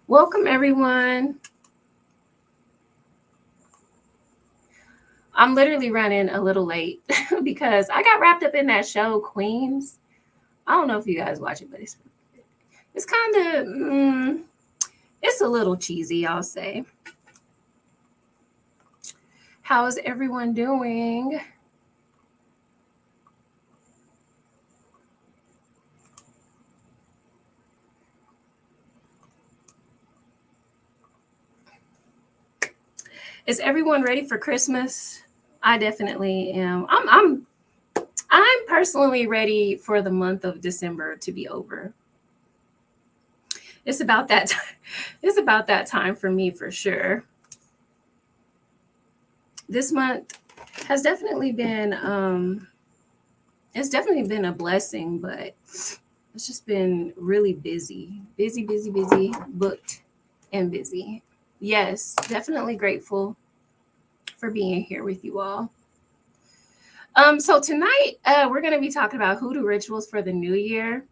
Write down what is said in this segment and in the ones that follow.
Welcome, everyone. I'm literally running a little late because I got wrapped up in that show, Queens. I don't know if you guys watch it, but it's kind of it's a little cheesy, I'll say. How's everyone doing? Is everyone ready for Christmas? I definitely am. I'm personally ready for the month of December to be over. It's about that time. It's about that time for me for sure. This month has definitely been it's definitely been a blessing, but it's just been really busy, booked and busy. Yes, definitely grateful for being here with you all. So tonight we're going to be talking about hoodoo rituals for the new year,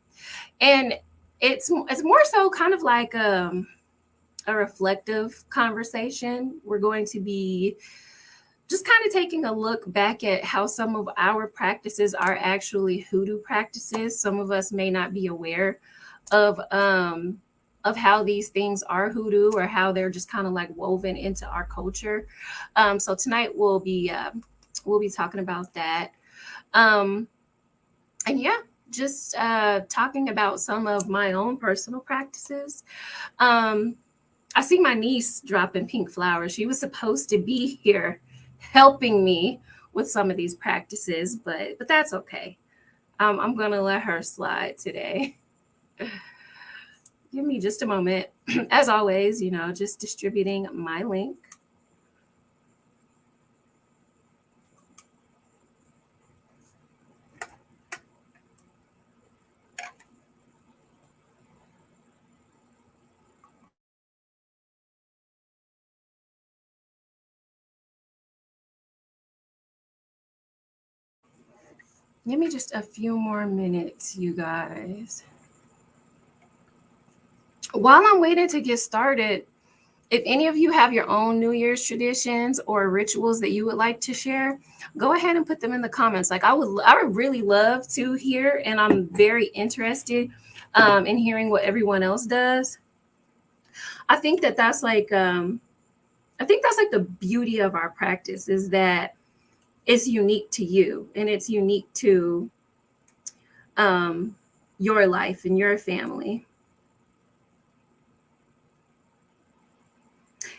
and it's more so kind of like a reflective conversation. We're going to be just kind of taking a look back at how some of our practices are actually hoodoo practices. Some of us may not be aware of how these things are hoodoo or how they're just kind of like woven into our culture. So tonight we'll be talking about that. Um, and yeah, just talking about some of my own personal practices. I see my niece dropping pink flowers. She was supposed to be here helping me with some of these practices, but that's okay. I'm gonna let her slide today. Give me just a moment. As always, just distributing my link. Give me just a few more minutes, you guys. While I'm waiting to get started, if any of you have your own New Year's traditions or rituals that you would like to share, go ahead and put them in the comments. Like I would really love to hear, and I'm very interested in hearing what everyone else does. I think that that's like the beauty of our practice is that it's unique to you and it's unique to your life and your family.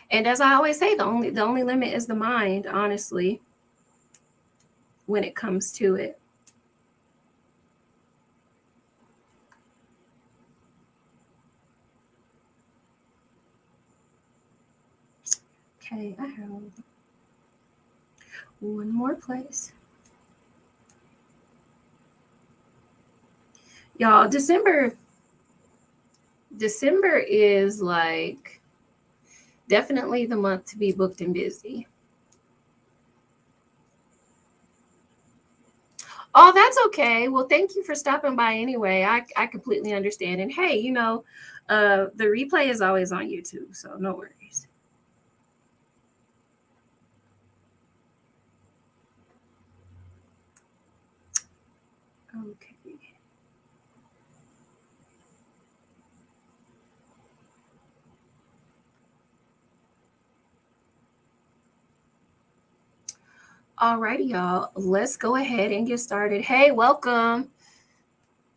And as I always say, the only limit is the mind, honestly, when it comes to it. Okay, I have one more place. Y'all, December is like definitely the month to be booked and busy. Oh, that's okay. Well, thank you for stopping by anyway. I completely understand. And hey, the replay is always on YouTube, so no worries. Okay. Alrighty, y'all. Let's go ahead and get started. Hey, welcome.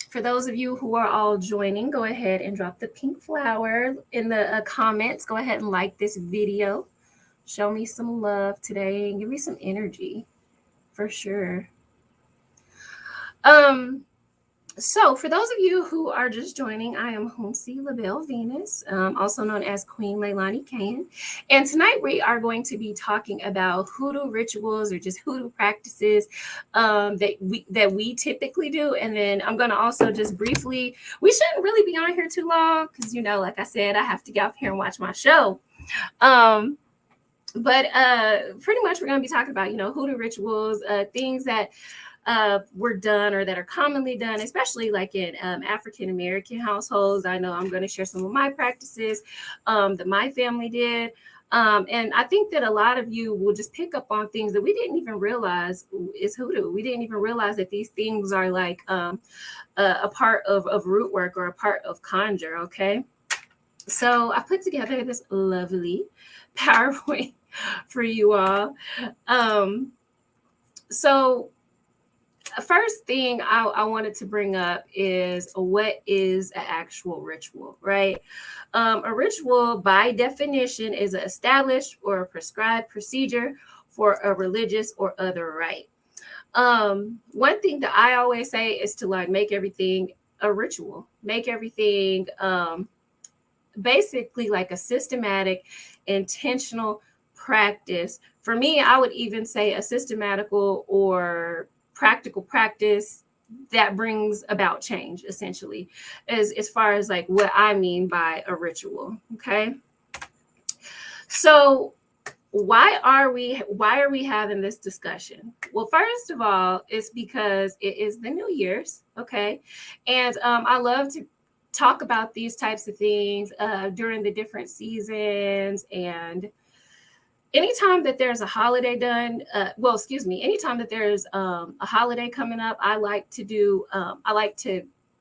For those of you who are all joining, go ahead and drop the pink flower in the comments. Go ahead and like this video. Show me some love today and give me some energy for sure. So for those of you who are just joining, I am Hounsi LaBelle Venus, also known as Queen Leilani Kane. And tonight we are going to be talking about hoodoo rituals or just hoodoo practices that we typically do. And then I'm going to also just briefly, we shouldn't really be on here too long because, like I said, I have to get off here and watch my show. But pretty much we're going to be talking about, hoodoo rituals, things that were done or that are commonly done, especially like in African American households. I know I'm going to share some of my practices that my family did. And I think that a lot of you will just pick up on things that we didn't even realize is hoodoo. We didn't even realize that these things are like a part of root work or a part of conjure. Okay. So I put together this lovely PowerPoint for you all. So first thing I wanted to bring up is what is an actual ritual, right? A ritual, by definition, is an established or a prescribed procedure for a religious or other rite. One thing that I always say is to like make everything a ritual, make everything basically like a systematic, intentional practice. For me, I would even say a systematical or practical practice that brings about change, essentially, as far as like what I mean by a ritual. Okay. So why are we having this discussion? Well, first of all, it's because it is the New Year's. Okay. And I love to talk about these types of things during the different seasons. And anytime that there's a holiday done, anytime that there's a holiday coming up, I like to do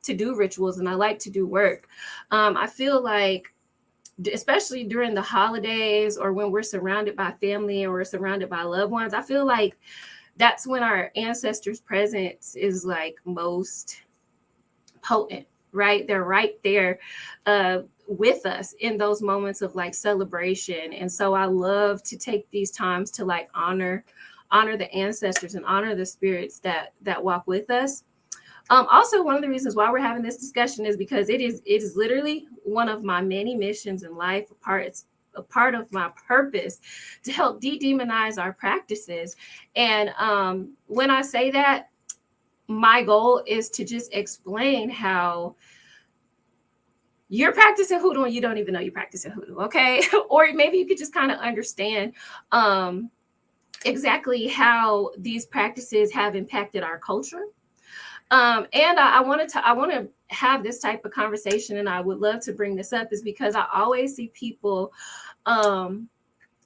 do rituals, and I like to do work. I feel like, especially during the holidays or when we're surrounded by family or we're surrounded by loved ones, I feel like that's when our ancestors' presence is like most potent, right? They're right there with us in those moments of like celebration. And so I love to take these times to like honor the ancestors and honor the spirits that walk with us. Also, one of the reasons why we're having this discussion is because it is literally one of my many missions in life. It's a part of my purpose to help de-demonize our practices. And when I say that, my goal is to just explain how you're practicing hoodoo and you don't even know you're practicing hoodoo, okay? Or maybe you could just kind of understand exactly how these practices have impacted our culture. And I want to have this type of conversation, and I would love to bring this up, is because I always see people on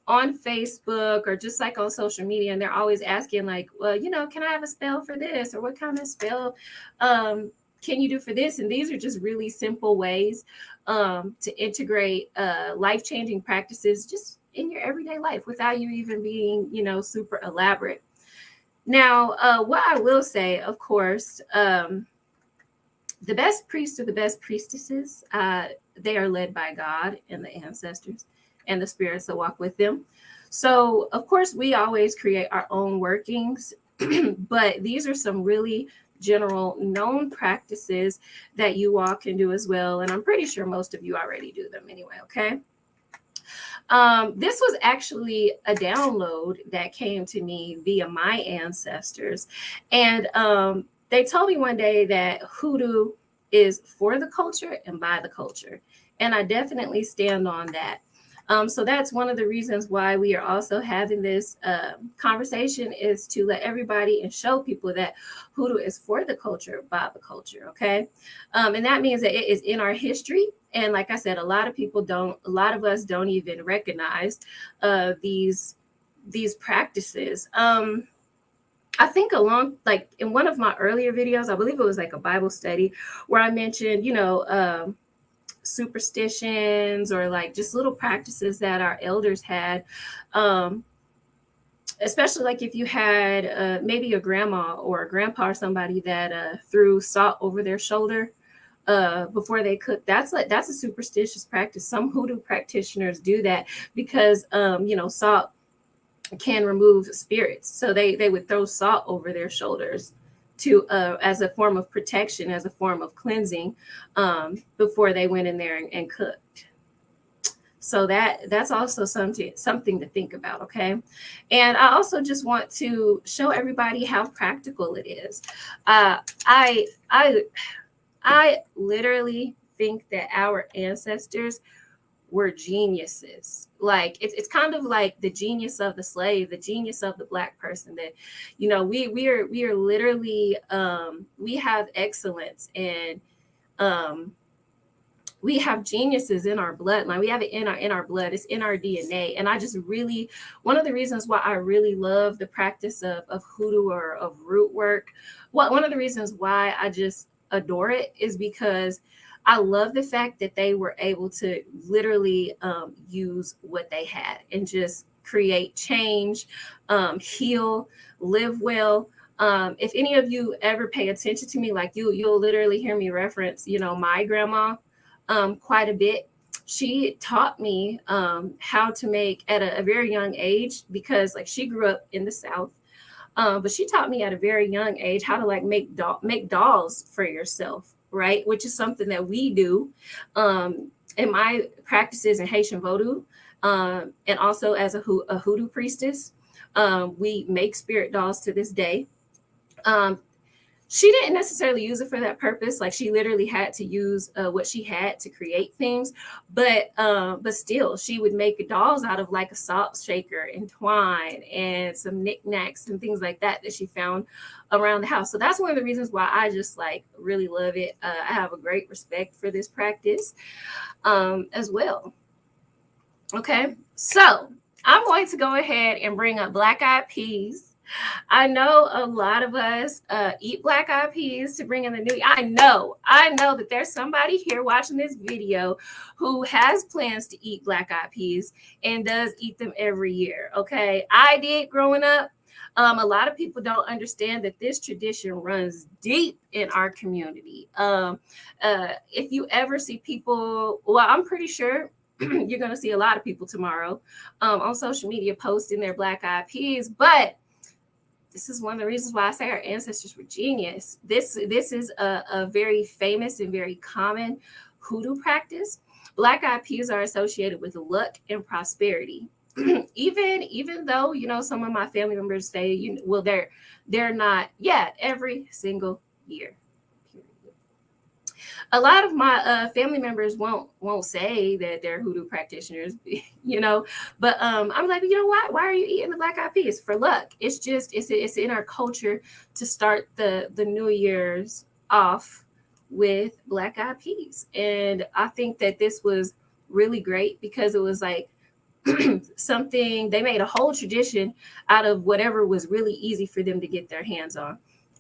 Facebook or just like on social media, and they're always asking like, well, can I have a spell for this, or what kind of spell can you do for this? And these are just really simple ways to integrate life-changing practices just in your everyday life without you even being, super elaborate. Now, what I will say, of course, the best priests or the best priestesses, they are led by God and the ancestors and the spirits that walk with them. So, of course, we always create our own workings, but these are some really general known practices that you all can do as well. And I'm pretty sure most of you already do them anyway, okay? This was actually a download that came to me via my ancestors. And they told me one day that hoodoo is for the culture and by the culture. And I definitely stand on that. So that's one of the reasons why we are also having this conversation, is to let everybody and show people that hoodoo is for the culture, by the culture. Okay. And that means that it is in our history. And like I said, a lot of us don't even recognize these practices. I think like in one of my earlier videos, I believe it was like a Bible study, where I mentioned, superstitions or like just little practices that our elders had, especially like if you had maybe a grandma or a grandpa or somebody that threw salt over their shoulder before they cook. That's a superstitious practice. Some hoodoo practitioners do that because salt can remove spirits, so they would throw salt over their shoulders to as a form of protection, as a form of cleansing, before they went in there and cooked. So that's also something to think about, okay? And I also just want to show everybody how practical it is. I literally think that our ancestors were geniuses. Like it's kind of like the genius of the slave, the genius of the Black person. That, you know, we are literally we have excellence, and we have geniuses in our bloodline. We have it in our blood. It's in our DNA. And I just really, one of the reasons why I really love the practice of hoodoo or of root work, one of the reasons why I just adore it is because I love the fact that they were able to literally use what they had and just create change, heal, live well. If any of you ever pay attention to me, like you'll literally hear me reference, you know, my grandma quite a bit. She taught me how to make at a very young age, because like she grew up in the South. But she taught me at a very young age how to like make dolls for yourself, right? Which is something that we do in my practices in Haitian Vodou, and also as a hoodoo priestess. We make spirit dolls to this day. Um, she didn't necessarily use it for that purpose. Like she literally had to use what she had to create things, but still, she would make dolls out of like a salt shaker and twine and some knickknacks and things like that she found around the house. So that's one of the reasons why I just like really love it. I have a great respect for this practice as well. Okay, so I'm going to go ahead and bring up black eyed peas. I know a lot of us eat black eyed peas to bring in the new year. I know that there's somebody here watching this video who has plans to eat black eyed peas and does eat them every year. Okay, I did growing up. A lot of people don't understand that this tradition runs deep in our community. If you ever see people, well, I'm pretty sure you're going to see a lot of people tomorrow on social media posting their black eyed peas, but this is one of the reasons why I say our ancestors were genius. This is a very famous and very common hoodoo practice. Black eyed peas are associated with luck and prosperity. even though, you know, some of my family members say, you know, well, they're not. Yeah, every single year. A lot of my family members won't say that they're hoodoo practitioners, you know, but I'm like, you know what? Why are you eating the black eyed peas? For luck. It's just it's in our culture to start the new year's off with black eyed peas, and I think that this was really great because it was like something they made a whole tradition out of whatever was really easy for them to get their hands on.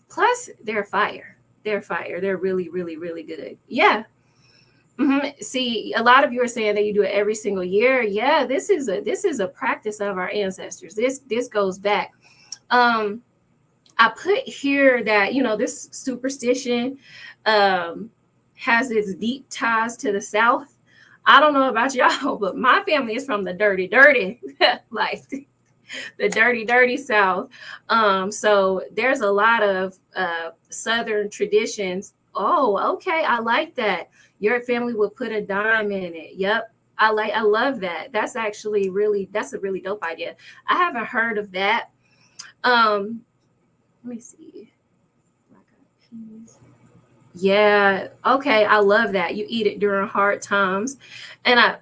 Plus, they're fire. They're fire. They're really, really, really good. Yeah. See, a lot of you are saying that you do it every single year. Yeah, this is a practice of our ancestors. This goes back. I put here that, you know, this superstition has its deep ties to the South. I don't know about y'all, but my family is from the dirty, like the dirty South. So there's a lot of Southern traditions. Oh, okay, I like that. Your family would put a dime in it. Yep, I love that. That's actually that's a really dope idea. I haven't heard of that. Let me see. Yeah, okay, I love that. You eat it during hard times. And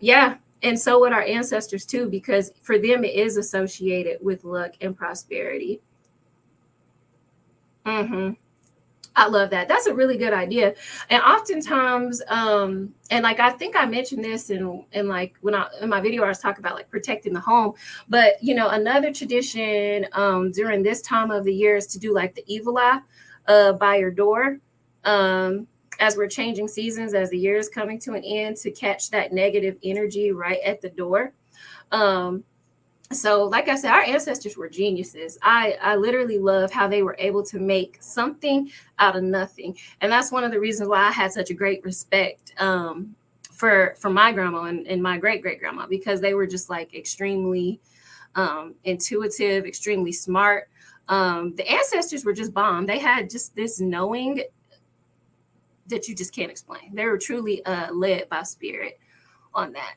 and so would our ancestors too, because for them it is associated with luck and prosperity. I love that. That's a really good idea. And oftentimes, and like I think I mentioned this in like when I in my video I was talking about like protecting the home. But you know, another tradition during this time of the year is to do like the evil eye by your door. As we're changing seasons, as the year is coming to an end, to catch that negative energy right at the door. So like I said, our ancestors were geniuses. I literally love how they were able to make something out of nothing. And that's one of the reasons why I had such a great respect for my grandma and my great grandma, because they were just like extremely intuitive, extremely smart. The ancestors were just bomb. They had just this knowing that you just can't explain. They were truly led by spirit on that.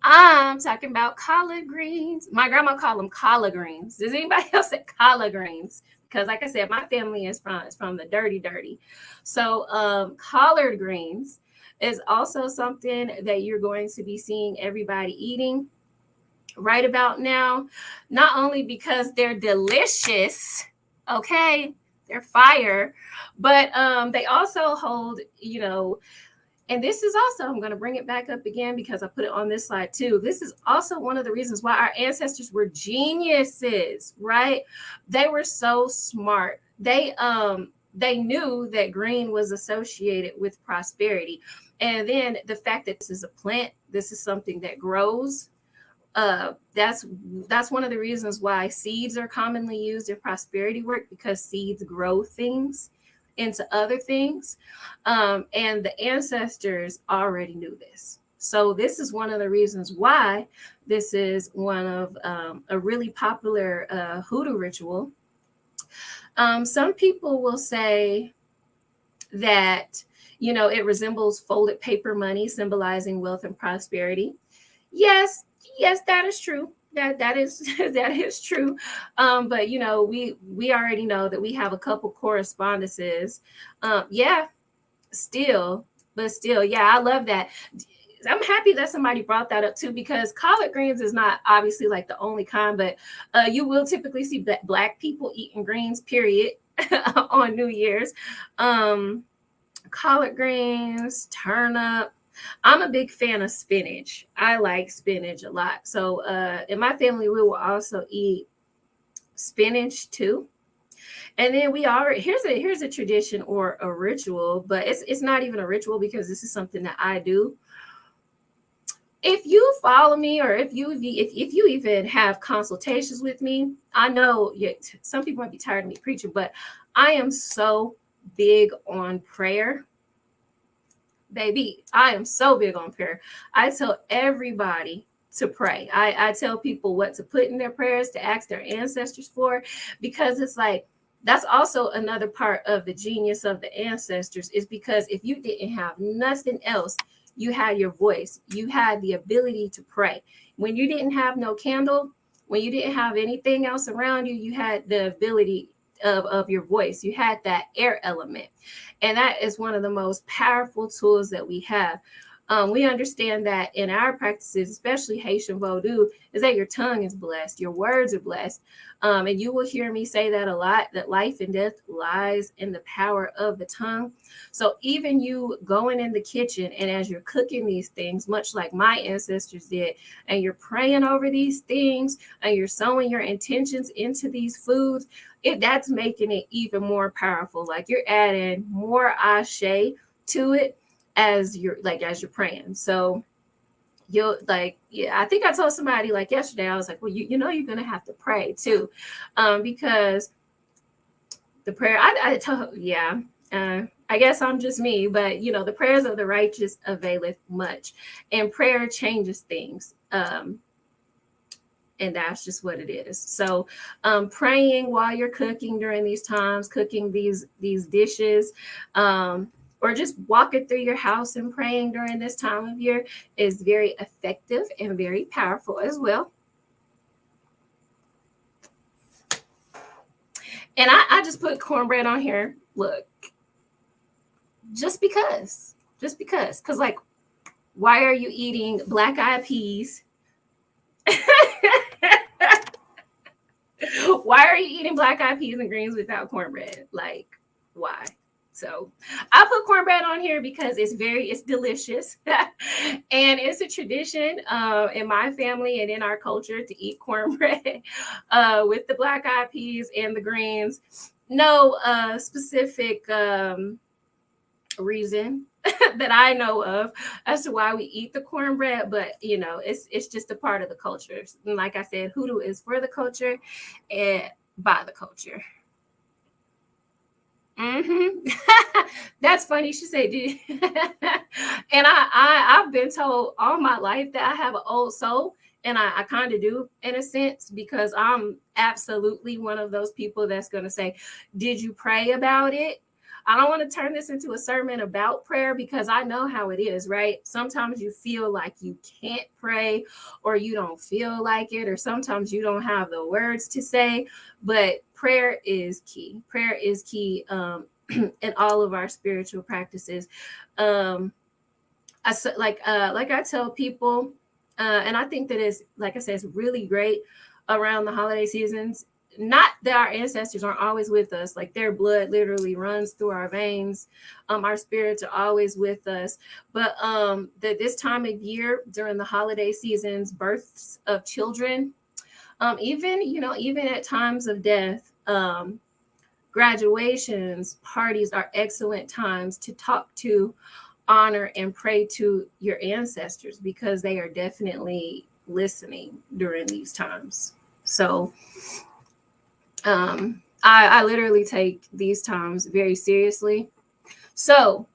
I'm talking about collard greens. My grandma called them collard greens. Does anybody else say collard greens? Because like I said, my family is from the dirty. So collard greens, is also something that you're going to be seeing everybody eating right about now, not only because they're delicious, okay, they're fire, but they also hold, and this is also, I'm going to bring it back up again because I put it on this slide too. This is also one of the reasons why our ancestors were geniuses, right? They were so smart. They knew that green was associated with prosperity. And then the fact that this is a plant, this is something that grows. That's one of the reasons why seeds are commonly used in prosperity work, because seeds grow things into other things. And the ancestors already knew this. So this is one of the reasons why this is one of a really popular hoodoo ritual. Some people will say that, it resembles folded paper money, symbolizing wealth and prosperity. Yes, that is true. That is that is true. But we already know that we have a couple correspondences. Yeah, still, but still, yeah, I love that. I'm happy that somebody brought that up too, because collard greens is not obviously like the only kind, but you will typically see black people eating greens, period, on New Year's. Collard greens, turnip. I'm a big fan of spinach. I like spinach a lot. So in my family, we will also eat spinach too. And then we already, here's a tradition or a ritual, but it's not even a ritual because this is something that I do. If you follow me, or if you even have consultations with me, I know some people might be tired of me preaching, but I am so big on prayer. Baby, I am so big on prayer. I tell everybody to pray. I tell people what to put in their prayers, to ask their ancestors for, because it's like, that's also another part of the genius of the ancestors, is because if you didn't have nothing else, you had your voice. You had the ability to pray. When you didn't have no candle, when you didn't have anything else around you, you had the ability of your voice. You had that air element. And that is one of the most powerful tools that we have. We understand that in our practices, especially Haitian Vodou, is that your tongue is blessed, your words are blessed. And you will hear me say that a lot, that life and death lies in the power of the tongue. So even you going in the kitchen, and as you're cooking these things, much like my ancestors did, and you're praying over these things, and you're sowing your intentions into these foods, that's making it even more powerful. Like, you're adding more ashe to it as you're praying. So you'll I think I told somebody like yesterday, I was like, well, you're going to have to pray too, because the prayer, I told, I guess I'm just me, but the prayers of the righteous availeth much, and prayer changes things. And that's just what it is. So praying while you're cooking during these times, cooking these dishes, or just walking through your house and praying during this time of year is very effective and very powerful as well. And I just put cornbread on here. Look, just because, because like, why are you eating black-eyed peas? Why are you eating black-eyed peas and greens without cornbread? Like, why? So I put cornbread on here because it's delicious. And it's a tradition in my family and in our culture to eat cornbread with the black-eyed peas and the greens. No specific reason that I know of as to why we eat the cornbread, but it's just a part of the culture. And like I said, hoodoo is for the culture and by the culture. That's funny. She said, and I've been told all my life that I have an old soul, and I kind of do, in a sense, because I'm absolutely one of those people that's going to say, did you pray about it? I don't want to turn this into a sermon about prayer, because I know how it is, right? Sometimes you feel like you can't pray, or you don't feel like it, or sometimes you don't have the words to say, but prayer is key. In all of our spiritual practices. like I tell people, and I think that is, like I said, it's really great around the holiday seasons. Not that our ancestors aren't always with us, like their blood literally runs through our veins. Our spirits are always with us, but that this time of year during the holiday seasons, births of children, even even at times of death, graduations, parties are excellent times to talk to, honor, and pray to your ancestors, because they are definitely listening during these times. So I literally take these times very seriously. So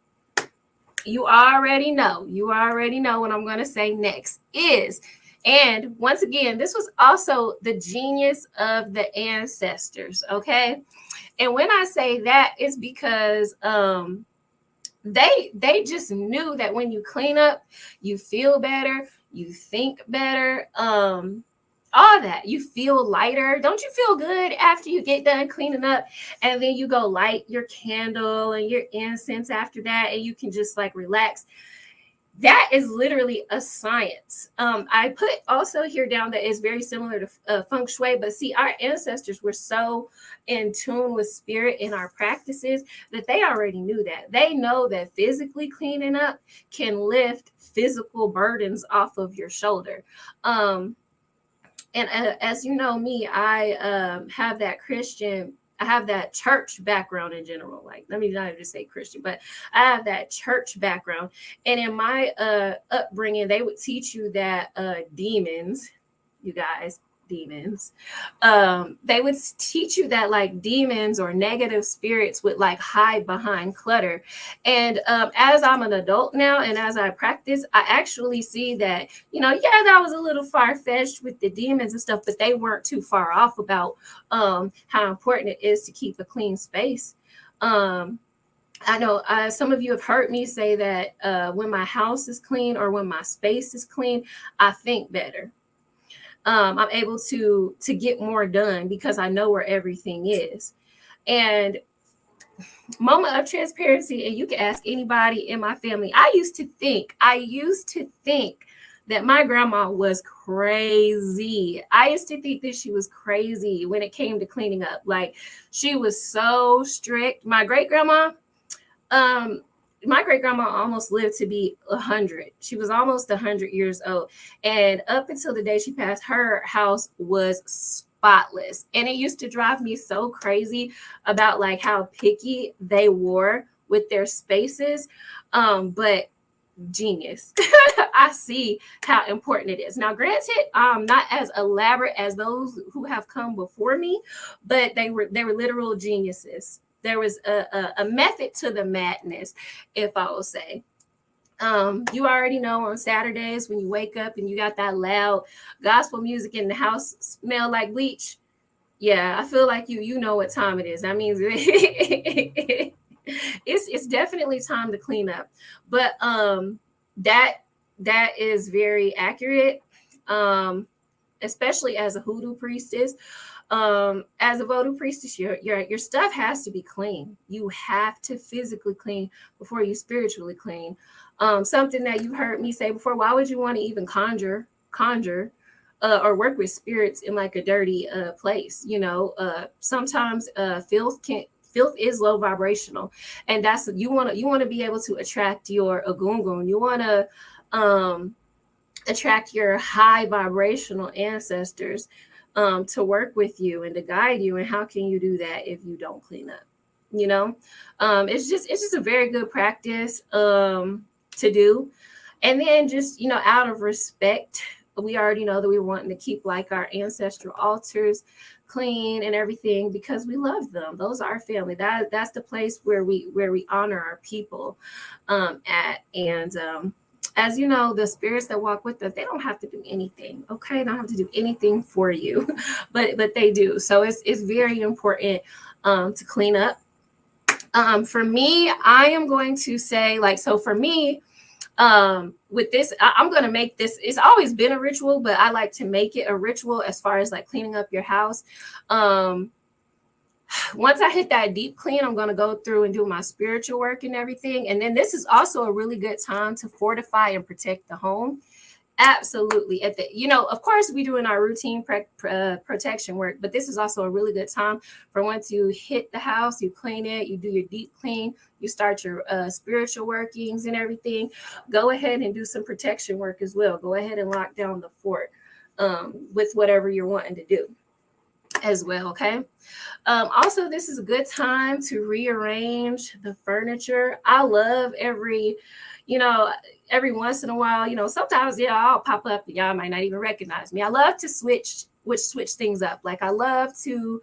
you already know what I'm going to say next is, and once again, this was also the genius of the ancestors. Okay. And when I say that, it's because they just knew that when you clean up, you feel better, you think better, all that. You feel lighter. Don't you feel good after you get done cleaning up, and then you go light your candle and your incense after that, and you can just like relax? That is literally a science. I put also here down that is very similar to feng shui, but see, our ancestors were so in tune with spirit in our practices that they already knew that. They know that physically cleaning up can lift physical burdens off of your shoulder. And as you know me, I have that Christian, I have that church background in general. Like, let me not just say Christian, but I have that church background. And in my upbringing, they would teach you that demons, you guys, demons, they would teach you that like demons or negative spirits would like hide behind clutter. And as I'm an adult now, and as I practice, I actually see that, yeah, that was a little far-fetched with the demons and stuff, but they weren't too far off about how important it is to keep a clean space. I know some of you have heard me say that when my house is clean or when my space is clean, I think better. I'm able to get more done because I know where everything is. And moment of transparency, and you can ask anybody in my family. I used to think that my grandma was crazy. I used to think that she was crazy when it came to cleaning up. Like, she was so strict. My great grandma almost lived to be 100. She was almost 100 years old. And up until the day she passed, her house was spotless. And it used to drive me so crazy about like how picky they were with their spaces. But genius. I see how important it is. Now, granted, not as elaborate as those who have come before me, but they were literal geniuses. There was a method to the madness, if I will say. You already know on Saturdays when you wake up and you got that loud gospel music in the house, smell like bleach. Yeah, I feel like you know what time it is. That means it's definitely time to clean up. But that is very accurate. Especially as a hoodoo priestess. As a voodoo priestess, your stuff has to be clean. You have to physically clean before you spiritually clean. Something that you heard me say before: why would you want to even conjure or work with spirits in like a dirty place? Sometimes filth is low vibrational, and that's you want to be able to attract your agungun. You want to attract your high vibrational ancestors to work with you and to guide you. And how can you do that if you don't clean up? It's just a very good practice to do. And then just, out of respect, we already know that we're wanting to keep like our ancestral altars clean and everything because we love them. Those are our family. That's the place where we honor our people at. And as you know, the spirits that walk with us, they don't have to do anything. Okay, they don't have to do anything for you, but they do. So it's very important to clean up. For me, I am going to say, like, so for me, with this, I'm going to make this, it's always been a ritual, but I like to make it a ritual as far as like cleaning up your house. once I hit that deep clean, I'm going to go through and do my spiritual work and everything. And then this is also a really good time to fortify and protect the home. Absolutely. At the, of course, we doing our routine protection work, but this is also a really good time for once you hit the house, you clean it, you do your deep clean, you start your spiritual workings and everything. Go ahead and do some protection work as well. Go ahead and lock down the fort with whatever you're wanting to do as well. Okay. Also, this is a good time to rearrange the furniture. I love every once in a while, sometimes, I'll pop up and y'all might not even recognize me. I love to switch things up. Like I love to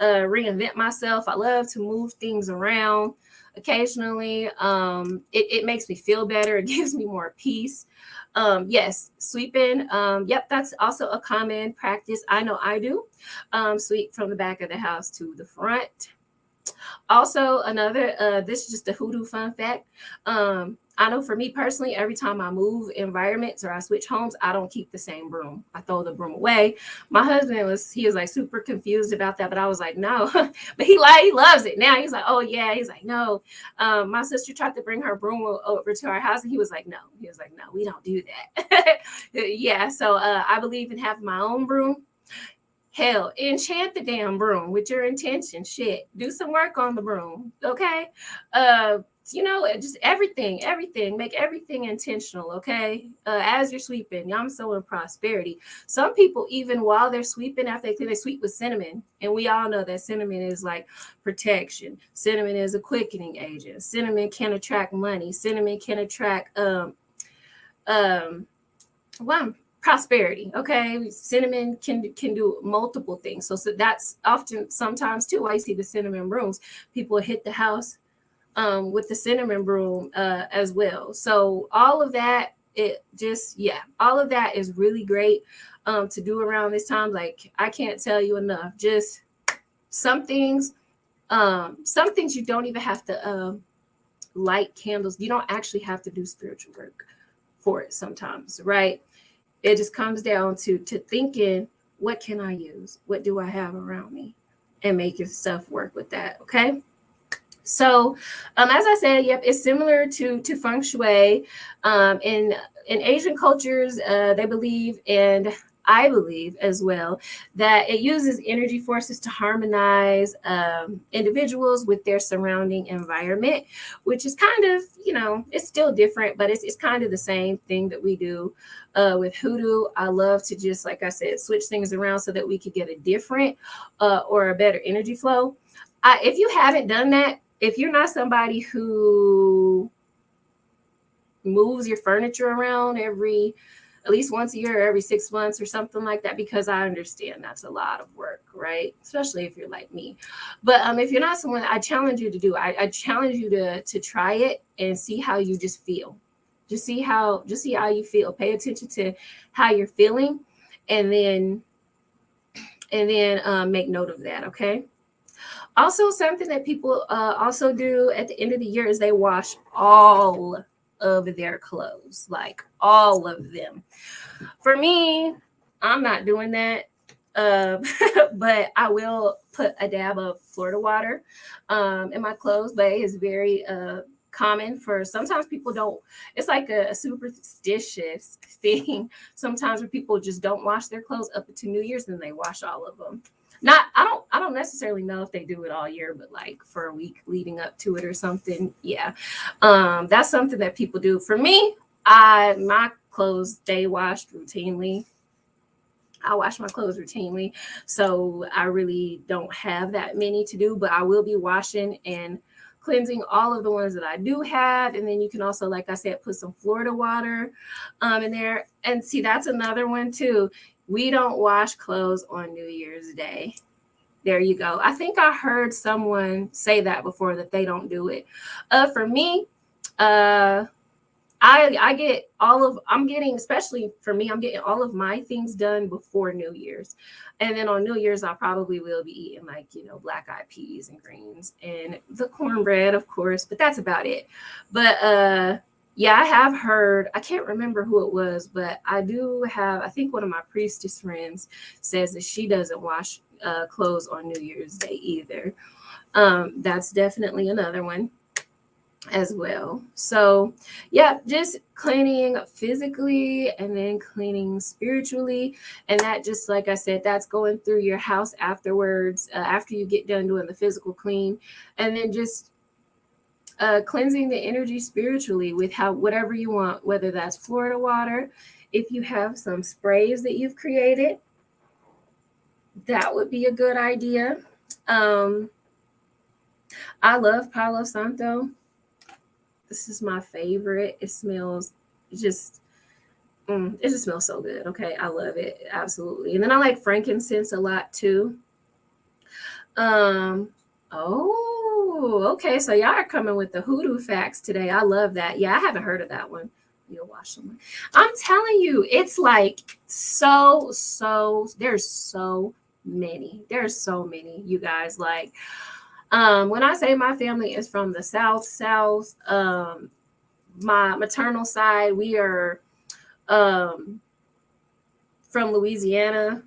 reinvent myself. I love to move things around occasionally. It makes me feel better. It gives me more peace. Yes, sweeping. Yep, that's also a common practice. I know I do. Sweep from the back of the house to the front. Also, another, this is just a Hoodoo fun fact. I know for me personally, every time I move environments or I switch homes, I don't keep the same broom. I throw the broom away. My husband was like super confused about that, but I was like, no, but he loves it. Now he's like, oh yeah. He's like, no. My sister tried to bring her broom over to our house and he was like, no, we don't do that. Yeah. So I believe in having my own broom. Hell, enchant the damn broom with your intention. Shit, do some work on the broom, okay? Just everything, make everything intentional, okay? As you're sweeping, I'm so in prosperity. Some people, even while they're sweeping, after they sweep with cinnamon, and we all know that cinnamon is like protection. Cinnamon is a quickening agent. Cinnamon can attract money. Cinnamon can attract prosperity. Okay, cinnamon can do multiple things. So that's often sometimes too why you see the cinnamon brooms. People hit the house with the cinnamon broom as well. So all of that, all of that is really great to do around this time. Like I can't tell you enough. Just some things you don't even have to light candles. You don't actually have to do spiritual work for it sometimes, right? It just comes down to thinking, what can I use? What do I have around me? And make your stuff work with that, okay? So, as I said, yep, it's similar to feng shui. In Asian cultures, they believe, and I believe as well, that it uses energy forces to harmonize individuals with their surrounding environment, which is kind of, it's still different, but it's kind of the same thing that we do with Hoodoo. I love to just, like I said, switch things around so that we could get a different or a better energy flow. If you haven't done that, if you're not somebody who moves your furniture around at least once a year or every 6 months or something like that, because I understand that's a lot of work, right? Especially if you're like me. But if you're not someone, I challenge you to do. I challenge you to try it and see how you just feel. Just see how you feel. Pay attention to how you're feeling, and then make note of that. Okay. Also, something that people also do at the end of the year is they wash all of their clothes, like all of them. For me, I'm not doing that, but I will put a dab of Florida water in my clothes. But it is very common for sometimes people don't. It's like a superstitious thing sometimes where people just don't wash their clothes up to New Year's, and they wash all of them. I don't necessarily know if they do it all year, but like for a week leading up to it or something. Yeah. That's something that people do. For me, my clothes stay washed routinely. I wash my clothes routinely. So I really don't have that many to do, but I will be washing and cleansing all of the ones that I do have. And then you can also, like I said, put some Florida water in there. And see, that's another one too. We don't wash clothes on New Year's Day. There you go. I think I heard someone say that before, that they don't do it. For me, I get especially for me, I'm getting all of my things done before New Year's. And then on New Year's, I probably will be eating like, black eyed peas and greens and the cornbread, of course, but that's about it. But Yeah, I have heard, I can't remember who it was, but I do have, I think one of my priestess friends says that she doesn't wash clothes on New Year's Day either. That's definitely another one as well. So, yeah, just cleaning physically and then cleaning spiritually. And that, just like I said, that's going through your house afterwards, after you get done doing the physical clean. And then just cleansing the energy spiritually with how whatever you want, whether that's Florida water, if you have some sprays that you've created, that would be a good idea. Um, I love Palo Santo. This is my favorite. It smells just, it just smells so good. Okay, I love it absolutely. And then I like frankincense a lot too. Um, oh, okay. So y'all are coming with the hoodoo facts today. I love that. Yeah, I haven't heard of that one. You'll watch them. I'm telling you, it's like there's so many. There's so many, you guys. Like, when I say my family is from the South, my maternal side, we are um from Louisiana.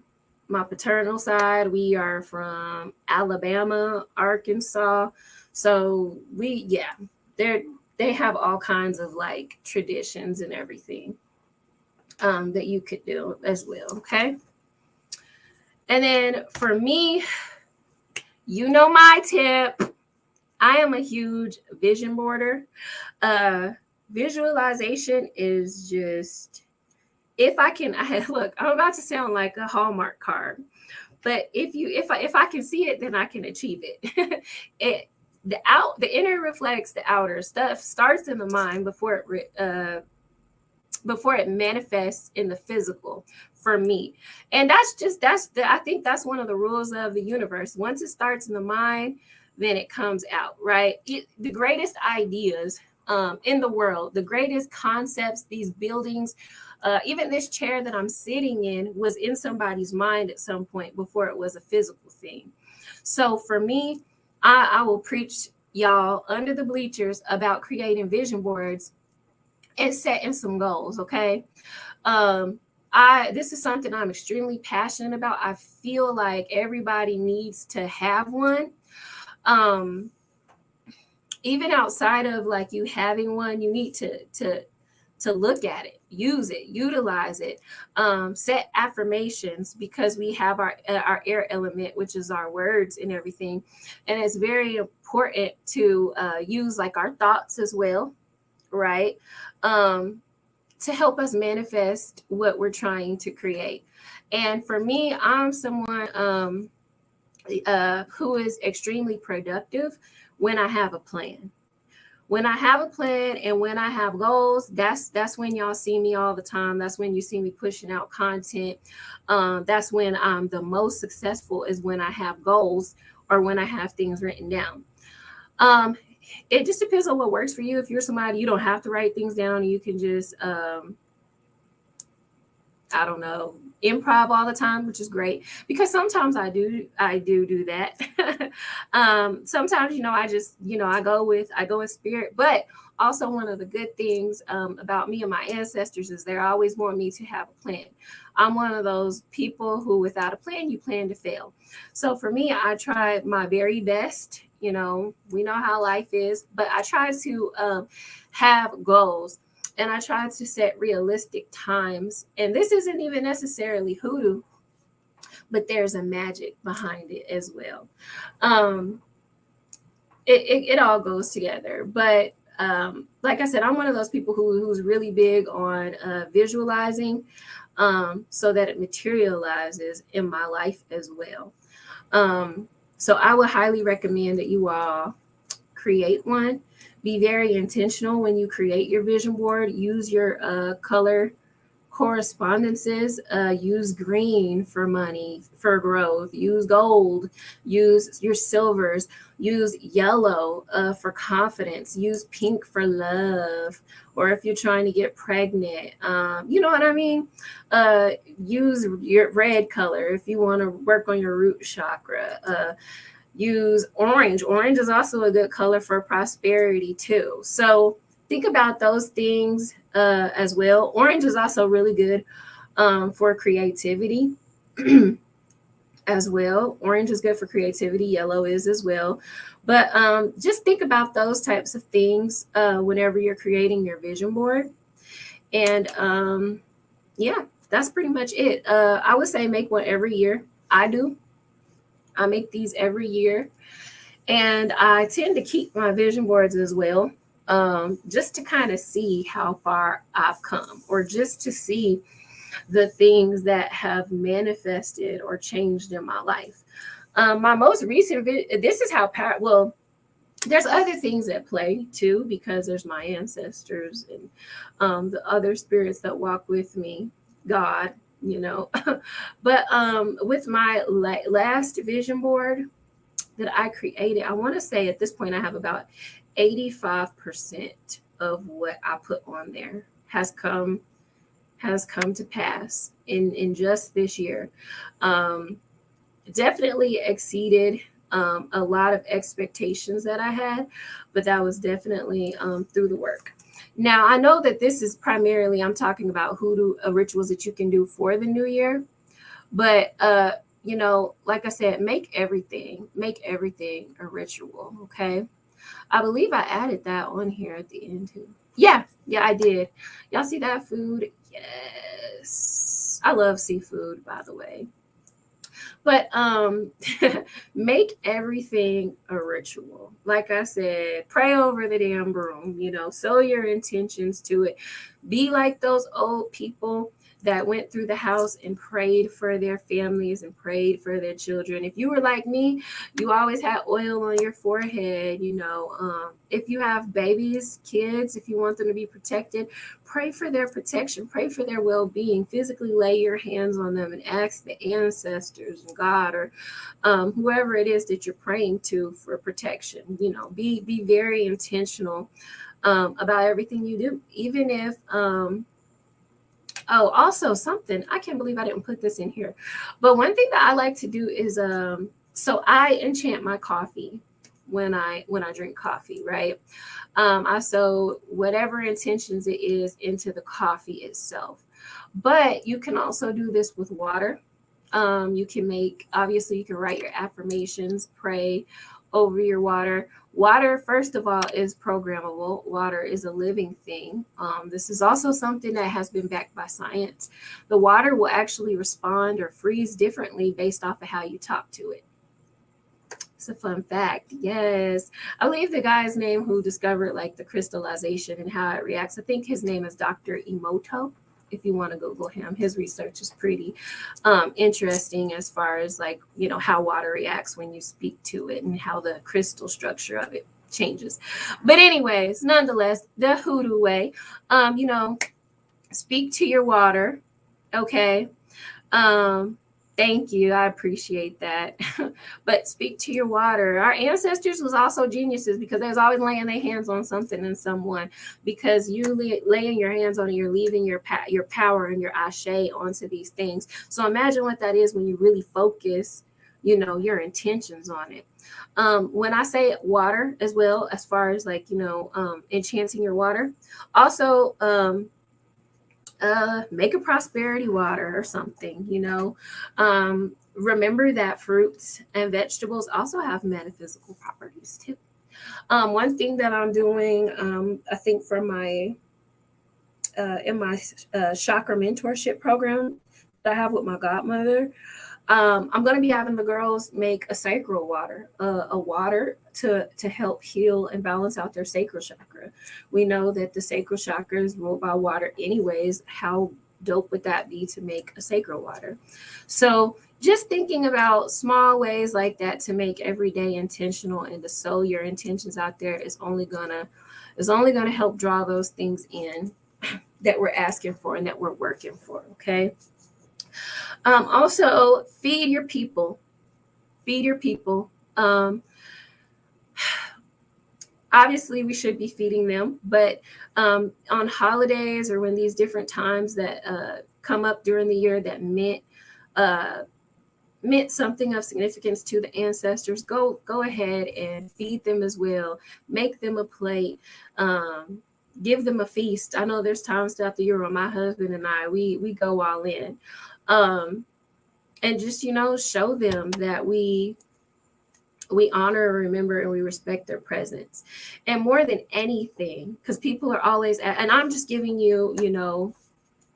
My paternal side, we are from Alabama, Arkansas. So yeah, they have all kinds of like traditions and everything that you could do as well. Okay. And then for me, you know my tip. I am a huge vision boarder. Uh, Visualization is just, if I can, look, I'm about to sound like a Hallmark card, but if I can see it, then I can achieve it. The inner reflects the outer. Stuff starts in the mind before it manifests in the physical for me. And I think that's one of the rules of the universe. Once it starts in the mind, then it comes out, right? The greatest ideas in the world, the greatest concepts, these buildings, even this chair that I'm sitting in was in somebody's mind at some point before it was a physical thing. So for me, I will preach y'all under the bleachers about creating vision boards and setting some goals. Okay. This is something I'm extremely passionate about. I feel like everybody needs to have one. Um, Even outside of like you having one, you need to look at it, use it, utilize it, set affirmations, because we have our air element, which is our words and everything. And it's very important to use like our thoughts as well, right? To help us manifest what we're trying to create. And for me, I'm someone who is extremely productive when I have a plan. When I have a plan and when I have goals, that's when y'all see me all the time. That's when you see me pushing out content. That's when I'm the most successful, is when I have goals or when I have things written down. It just depends on what works for you. If you're somebody, you don't have to write things down. You can just I don't know, improv all the time, which is great, because sometimes I do that. Sometimes, I just, I go with spirit. But also, one of the good things about me and my ancestors is they're always want me to have a plan. I'm one of those people who, without a plan, you plan to fail. So for me, I try my very best. We know how life is, but I try to have goals. And I try to set realistic times. And this isn't even necessarily hoodoo, but there's a magic behind it as well. It all goes together. But like I said, I'm one of those people who's really big on visualizing, so that it materializes in my life as well. So I would highly recommend that you all create one. Be very intentional when you create your vision board. Use your color correspondences. Use green for money, for growth. Use gold. Use your silvers. Use yellow for confidence. Use pink for love. Or if you're trying to get pregnant, you know what I mean? Use your red color if you want to work on your root chakra. Use orange. Orange is also a good color for prosperity too. So think about those things as well. Orange is also really good for creativity as well. Orange is good for creativity. Yellow is as well. But just think about those types of things whenever you're creating your vision board. And yeah, that's pretty much it. I would say make one every year. I do. I make these every year. And I tend to keep my vision boards as well, just to kind of see how far I've come, or just to see the things that have manifested or changed in my life. My most recent, this is how well, there's other things at play too, because there's my ancestors and the other spirits that walk with me, God, you know. But with my last vision board that I created, I want to say at this point I have about 85% of what I put on there has come to pass in just this year. Um, Definitely exceeded a lot of expectations that I had, but that was definitely through the work. Now, I know that this is primarily, I'm talking about hoodoo rituals that you can do for the new year, but you know, like I said, make everything a ritual, okay? I believe I added that on here at the end too. Yeah, yeah, I did. Y'all see that food? Yes. I love seafood, by the way. But make everything a ritual. Like I said, pray over the damn broom, you know, sow your intentions to it. Be like those old people that went through the house and prayed for their families and prayed for their children. If you were like me, you always had oil on your forehead, you know. If you have babies, kids, if you want them to be protected, pray for their protection, pray for their well-being. Physically lay your hands on them and ask the ancestors and God, or whoever it is that you're praying to, for protection. You know, be very intentional about everything you do, even if oh, also something, I can't believe I didn't put this in here, but one thing that I like to do is so I enchant my coffee when I drink coffee, right? I sow whatever intentions it is into the coffee itself. But you can also do this with water. You can make, obviously, you can write your affirmations, pray over your water. Water, first of all, is programmable. Water is a living thing. This is also something that has been backed by science. The water will actually respond or freeze differently based off of how you talk to it. It's a fun fact. Yes. I believe the guy's name who discovered like the crystallization and how it reacts, I think his name is Dr. Emoto. If you want to Google him, his research is pretty interesting as far as like, you know, how water reacts when you speak to it and how the crystal structure of it changes. But anyways, nonetheless, the hoodoo way, you know, speak to your water. Okay. Um, Thank you. I appreciate that. But speak to your water. Our ancestors was also geniuses because they was always laying their hands on something and someone. Because you laying your hands on it, you're leaving your power and your ashe onto these things. So imagine what that is when you really focus, you know, your intentions on it. When I say water as well, as far as like, you know, enchanting your water, also make a prosperity water or something, you know. Remember that fruits and vegetables also have metaphysical properties too. One thing that I'm doing, I think for my in my chakra mentorship program that I have with my godmother, I'm going to be having the girls make a sacral water, a water to help heal and balance out their sacral chakra. We know that the sacral chakra is ruled by water anyways. How dope would that be to make a sacral water? So just thinking about small ways like that to make every day intentional and to sow your intentions out there is only gonna help draw those things in that we're asking for and that we're working for. Okay. Also, feed your people. Feed your people. Obviously, we should be feeding them, but on holidays or when these different times that come up during the year that meant something of significance to the ancestors, go ahead and feed them as well. Make them a plate. give them a feast. I know there's times throughout the year when my husband and I, we go all in. Um, and just, show them that we honor, remember, and we respect their presence. And more than anything, because people are always, and I'm just giving you,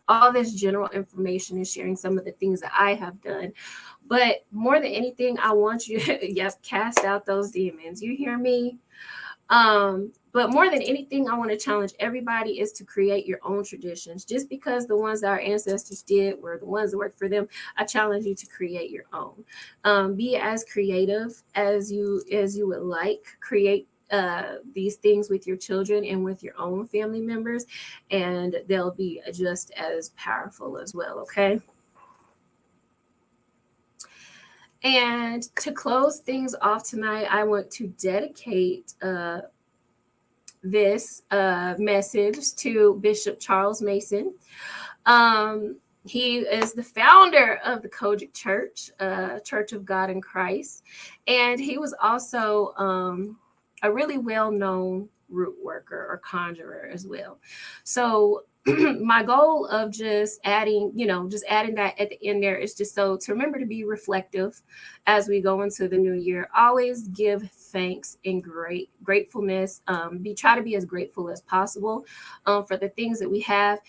all this general information and sharing some of the things that I have done. But more than anything, I want you to, yes, cast out those demons. You hear me? But more than anything, I want to challenge everybody is to create your own traditions. Just because the ones that our ancestors did were the ones that worked for them, I challenge you to create your own. Be as creative as you would like. Create these things with your children and with your own family members, and they'll be just as powerful as well. Okay. And to close things off tonight, I want to dedicate this message to Bishop Charles Mason. He is the founder of the Kojic Church, Church of God in Christ. And he was also a really well-known root worker or conjurer as well. So my goal of just adding that at the end there is just so to remember to be reflective as we go into the new year. Always give thanks and gratefulness. Try to be as grateful as possible for the things that we have.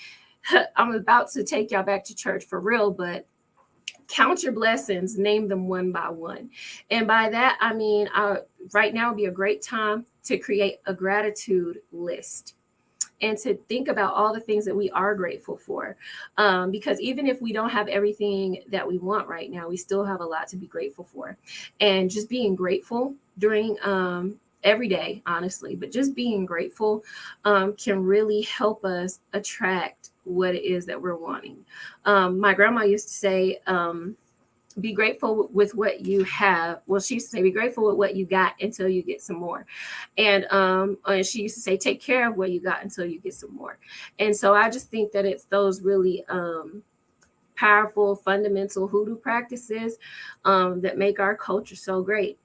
I'm about to take y'all back to church for real, but count your blessings, name them one by one. And by that, I mean, right now would be a great time to create a gratitude list and to think about all the things that we are grateful for. Because even if we don't have everything that we want right now, we still have a lot to be grateful for. And just being grateful during every day, honestly, but just being grateful can really help us attract what it is that we're wanting. My grandma used to say, be grateful with what you have. Well, she used to say, be grateful with what you got until you get some more. And she used to say, take care of what you got until you get some more. And so I just think that it's those really powerful, fundamental hoodoo practices that make our culture so great.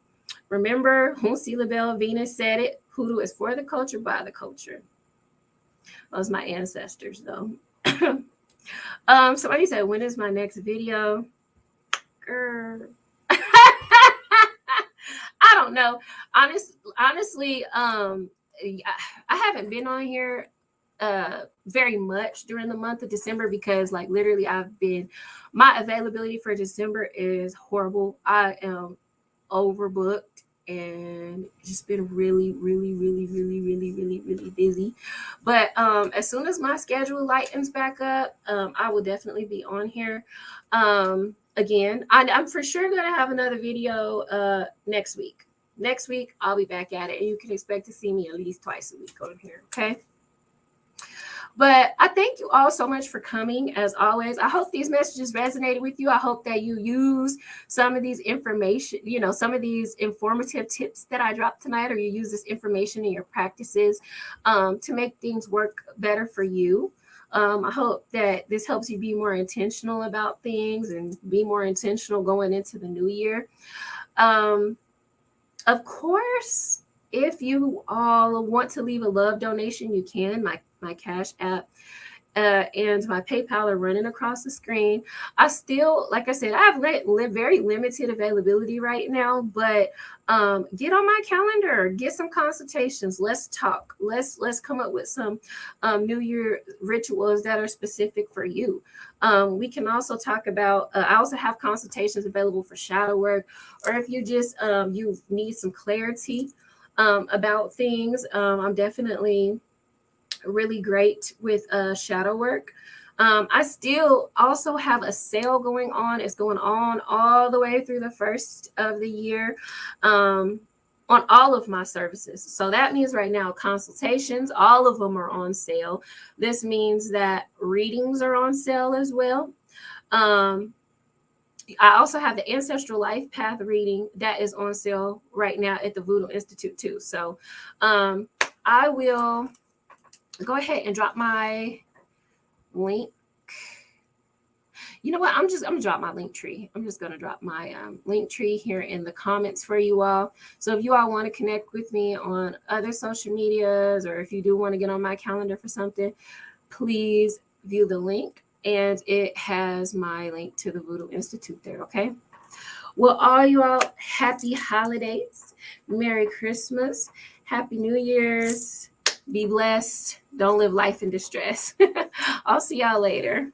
Remember, Hounsi LaBelle Venus said it, hoodoo is for the culture, by the culture. Those my ancestors, though. Somebody said, when is my next video? Girl. I don't know. Honestly, I haven't been on here very much during the month of December because like literally my availability for December is horrible. I am overbooked and just been really, really, really, really, really, really, really busy. But as soon as my schedule lightens back up, I will definitely be on here. Again, I'm for sure going to have another video next week. Next week, I'll be back at it, and you can expect to see me at least twice a week on here, okay? But I thank you all so much for coming, as always. I hope these messages resonated with you. I hope that you use some of these information, some of these informative tips that I dropped tonight, or you use this information in your practices to make things work better for you. I hope that this helps you be more intentional about things and be more intentional going into the new year. Of course, if you all want to leave a love donation, you can. My Cash App and my PayPal are running across the screen. I still, like I said, I have very limited availability right now, but get on my calendar, get some consultations. Let's talk. Let's come up with some New Year rituals that are specific for you. We can also talk about, I also have consultations available for shadow work, or if you just, you need some clarity about things. I'm definitely really great with shadow work. I still also have a sale going on. It's going on all the way through the first of the year on all of my services. So that means right now consultations, all of them are on sale. This means that readings are on sale as well. I also have the Ancestral Life Path reading that is on sale right now at the Voodoo Institute too. So I will go ahead and drop my link. You know what? I'm gonna drop my link tree. I'm just gonna drop my link tree here in the comments for you all. So if you all want to connect with me on other social medias, or if you do want to get on my calendar for something, please view the link. And it has my link to the Voodoo Institute there, okay? Well, all you all, happy holidays, Merry Christmas, Happy New Year's, be blessed, don't live life in distress. I'll see y'all later.